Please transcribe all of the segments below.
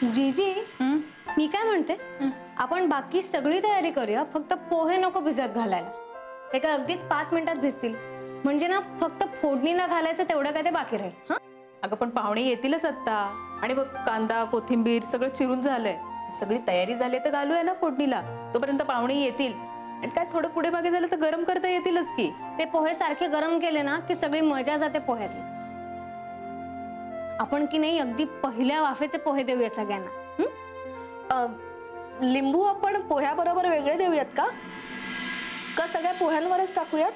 जीजी मी काय म्हणते, आपण बाकी सगळी तयारी करूया, फक्त पोहे नको भिजत घालायला. ते काय अगदीच 5 मिनिटात भिजतील. म्हणजे ना फक्त फोडणीला घालायचं तेवढं काय ते बाकी राहील. हा अगं पण पाहुणे येतीलच आता, आणि बघ कांदा कोथिंबीर सगळं चिरून झालंय, सगळी तयारी झाली तर घालूया ना फोडणीला. तोपर्यंत पाहुणे येतील, आणि काय थोडं पुढे मागे झालं तर गरम करता येतीलच की. ते पोहे सारखे गरम केले ना की सगळी मजा जाते पोह्यातली. आपण की नाही अगदी पहिल्या वाफेचे पोहे देऊया सगळ्यांना. लिंबू आपण पोह्याबरोबर वेगळे देऊयात का? का सगळ्या पोह्यांवरच टाकूयात?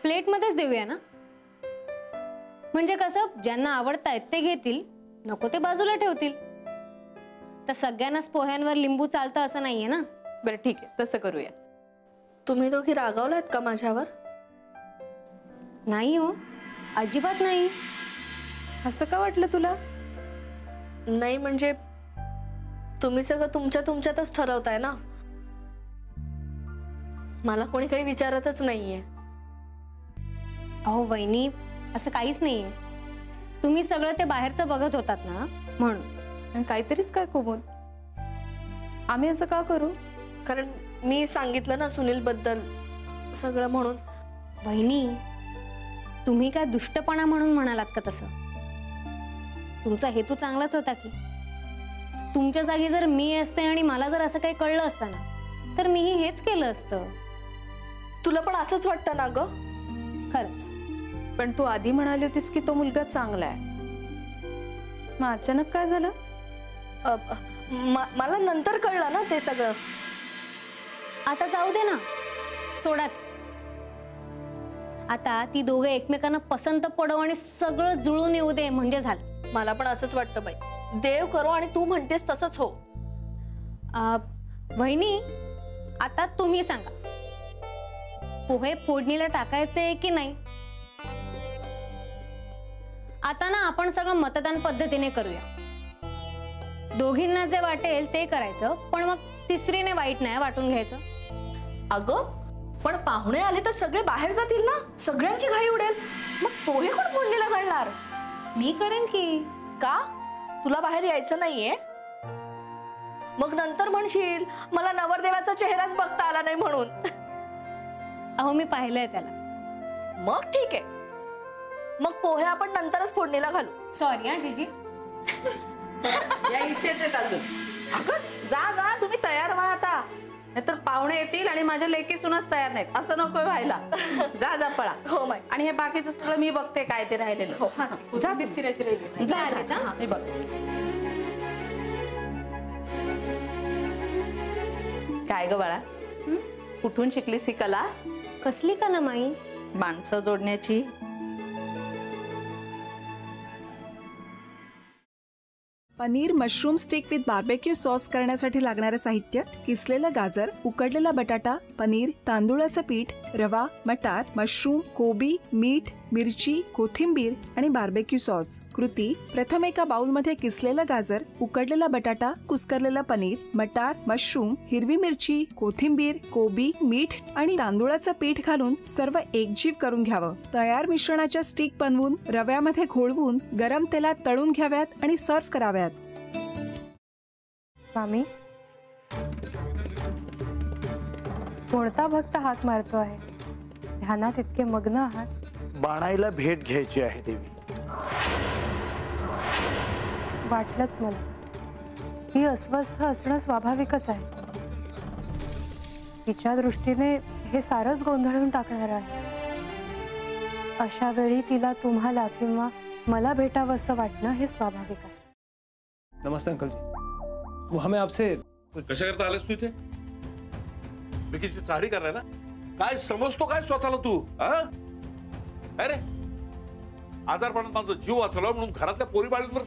प्लेटमध्येच देऊया ना. म्हणजे कसं, ज्यांना आवडतायत ते घेतील, नको ते बाजूला ठेवतील. तर सगळ्यांनाच पोह्यांवर लिंबू चालतं असं नाहीये ना. बरं ठीक आहे, तसं करूया. तुम्ही दोघी रागावलात का माझ्यावर? नाही हो, अजिबात नाही. असं का वाटलं तुला? नाही म्हणजे तुम्ही सगळं तुमच्यातच ठरवताय ना. मला कोणी काही विचारतच नाहीये. अहो वहिनी, असं काहीच नाहीये. तुम्ही सगळं ते बाहेरचं बघत होतात ना म्हणून. काहीतरीच काय कोमल, आम्ही असं का करू? कारण मी सांगितलं ना सुनील बद्दल सगळं म्हणून. वहिनी, तुम्ही काय दुष्टपणा म्हणून म्हणालात का तसं? तुमचा हेतू चांगलाच होता की. तुमच्या जागी जर मी असते आणि मला जर असं काही कळलं असतं ना, तर मीही हेच केलं असतं. तुला पण असंच वाटतं ना ग? खरंच. पण तू आधी म्हणाली होतीस की तो मुलगा चांगला आहे, मग अचानक काय झालं? मला नंतर कळलं ना ते सगळं. आता जाऊ दे ना, सोडात. आता ती दोघे एकमेकांना पसंत पडव आणि सगळं जुळून येऊ दे म्हणजे झालं. मला पण असंच वाटतं बाई. देव करो आणि तू म्हणतेस तसंच हो. वहिनी, आता तुम्ही सांगा, पोहे फोडणीला टाकायचे की नाही? आता ना आपण सगळं मतदान पद्धतीने करूया. दोघींना जे वाटेल ते करायचं, पण मग तिसरीने वाईट नाही वाटून घ्यायचं. अगं पण पाहुणे आले तर सगळे बाहेर जातील ना, सगळ्यांची घाई उडेल. मग पोहे कोण फोडणीला घालणार? मी करेन की. का? तुला बाहेर यायचं नाहीये? मग नंतर म्हणशील मला नवरदेवाचा चेहराच बघता आला नाही म्हणून. अहो मी पाहिलंय त्याला. मग ठीक आहे, मग पोहे आपण नंतरच फोडणीला घालू. सॉरी हा जीजी. या इथेच आहेत अजून. अगं जा जा, तुम्ही तयार व्हा आता, नाहीतर पाहुणे येतील आणि माझ्या लेकी सुनाच तयार नाहीत. असं नको व्हायला. जा जा पळा. हो माय. आणि हे बाकीचं सगळं मी बघते काय ते राहिलेलं. हो जा, चिरायची राहिली. जा मी बघते. काय ग बाळा, कुठून शिकलीस ही कला? कसली कला माई? माणसं जोडण्याची. Paneer mushroom stick with barbecue sauce करण्यासाठी लागणारे साहित्य: किसलेलं गाजर, उकडलेला बटाटा, पनीर, तांदूळाचं पीठ, रवा, मटार, मशरूम, कोबी, मीठ, मिरची, कोथिंबीर आणि बार्बेक्यू सॉस. कृती: प्रथम एका बाउलमध्ये किसलेलं गाजर, उकडलेला बटाटा, कुस्करलेलं पनीर, मटार, मशरूम, हिरवी मिरची, कोथिंबीर, कोबी, मीठ आणि तांदूळाचं पीठ घालून सर्व एकजीव करून घ्यावं. तयार मिश्रणाच्या स्टिक बनवून रव्यामध्ये घोळवून गरम तेलात तळून घ्याव्यात आणि सर्व्ह कराव्यात. मामी, कोणता भक्त हाक मारतो आहे? ध्यानात इतके मग्न आहात. बाणाईला भेट घ्यायची आहे देवी. वाटलंच मला. ही अस्वस्थ असणं स्वाभाविकच आहे. तिच्या दृष्टीने हे सारंच गोंधळून टाकणार आहे. अशा वेळी तिला तुम्हाला किंवा मला भेटावं असं वाटणं हे स्वाभाविक आहे. नमस्ते अंकल जी, वो हमें आपसे. कशा करता आलेस तू इथे? विकीची चाळी करायला? काय समजतो काय स्वतःला तू? अरे आजारपणात माझा जीव वाचवला म्हणून घरातल्या पोरी बाळींवर.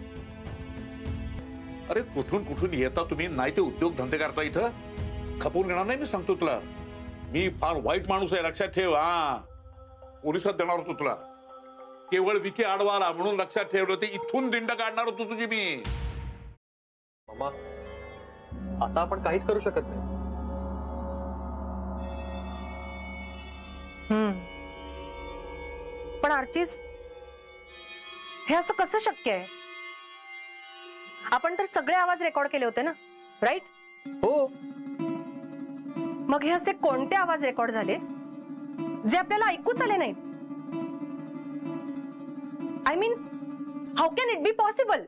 अरे कुठून कुठून येता तुम्ही, नाही ते उद्योग धंदे करता इथं. खपवून घेणार नाही मी सांगतो तुला. मी फार वाईट माणूस आहे, लक्षात ठेव. पोलिसात देणार होतो तुला. केवळ विकी आडवा आला म्हणून लक्षात ठेवलं, ते इथून दिंड काढणार होतो तुझी मी. मामा, आता आपण काहीच करू शकत नाही. पण आर्चिस, हे असं कसं शक्य आहे? आपण तर सगळे आवाज रेकॉर्ड केले होते ना, राईट? हो. मग हे असे कोणते आवाज रेकॉर्ड झाले जे आपल्याला ऐकूच आले नाहीत? I mean, how can it be possible?